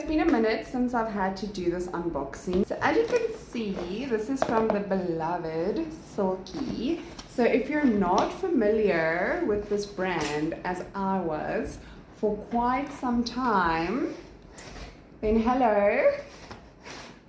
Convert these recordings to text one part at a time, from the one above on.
been a minute since I've had to do this unboxing. So as you can see, this is from the beloved Silki. So if you're not familiar with this brand, as I was for quite some time, then hello,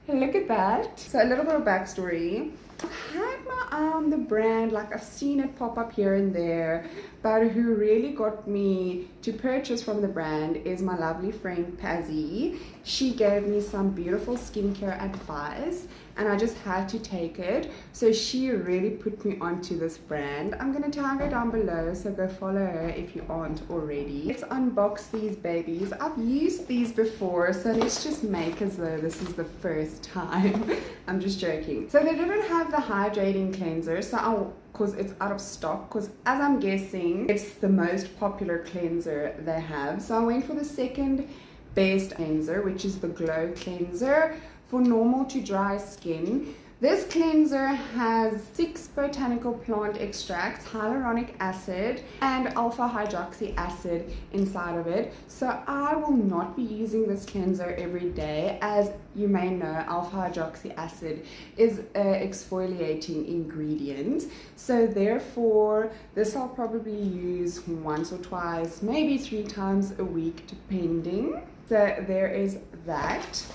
look at that. So a little bit of backstory. I've had my eye on the brand, like I've seen it pop up here and there, but who really got me to purchase from the brand is my lovely friend Pazzy. She gave me some beautiful skincare advice and I just had to take it. So she really put me onto this brand. I'm gonna tag her down below, so go follow her if you aren't already. Let's unbox these babies. I've used these before, so let's just make as though this is the first time. I'm just joking. So they didn't have the hydrating cleanser, so because it's out of stock, because as I'm guessing it's the most popular cleanser they have. So I went for the second best cleanser, which is the Glow Cleanser for normal to dry skin. This cleanser has 6 botanical plant extracts, hyaluronic acid and alpha hydroxy acid inside of it. So I will not be using this cleanser every day. As you may know, alpha hydroxy acid is an exfoliating ingredient. So therefore, this I'll probably use once or twice, maybe 3 times a week, depending. So there is that.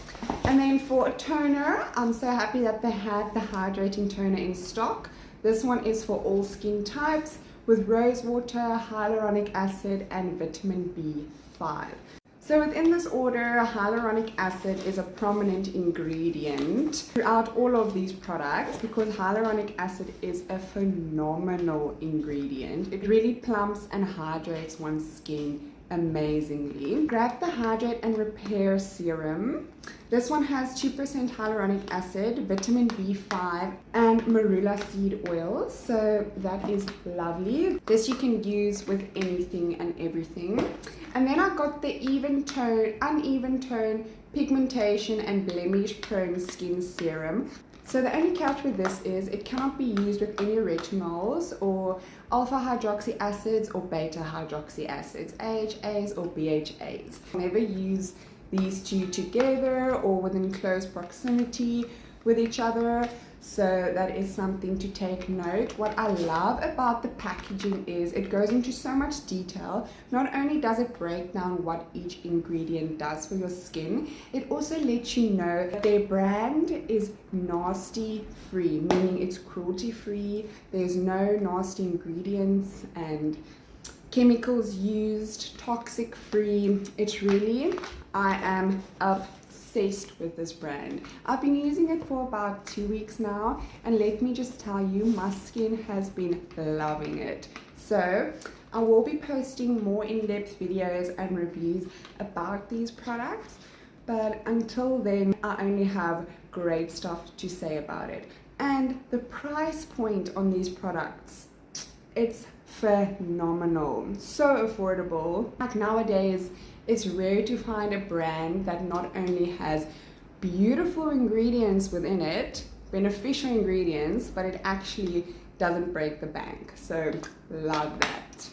And then for a toner, I'm so happy that they had the hydrating toner in stock. This one is for all skin types with rose water, hyaluronic acid and vitamin B5. So within this order, hyaluronic acid is a prominent ingredient throughout all of these products because hyaluronic acid is a phenomenal ingredient. It really plumps and hydrates one's skin amazingly. Grab the Hydrate and Repair Serum. This one has 2% hyaluronic acid, vitamin B5 and marula seed oil, so that is lovely. This you can use with anything and everything. And then I got the uneven tone pigmentation and blemish prone skin serum. So the only catch with this is it cannot be used with any retinols or alpha hydroxy acids or beta hydroxy acids, AHAs or BHAs. Never use these two together or within close proximity with each other. So that is something to take note. What I love about the packaging is it goes into so much detail. Not only does it break down what each ingredient does for your skin, it also lets you know that their brand is nasty free, meaning it's cruelty free. There's no nasty ingredients and chemicals used, toxic free. It's really, I am obsessed with this brand. I've been using it for about 2 weeks now, and let me just tell you, my skin has been loving it. So I will be posting more in-depth videos and reviews about these products, but until then I only have great stuff to say about it. And the price point on these products, it's phenomenal, so affordable. Like nowadays it's rare to find a brand that not only has beautiful ingredients within it, beneficial ingredients, but it actually doesn't break the bank. So love that.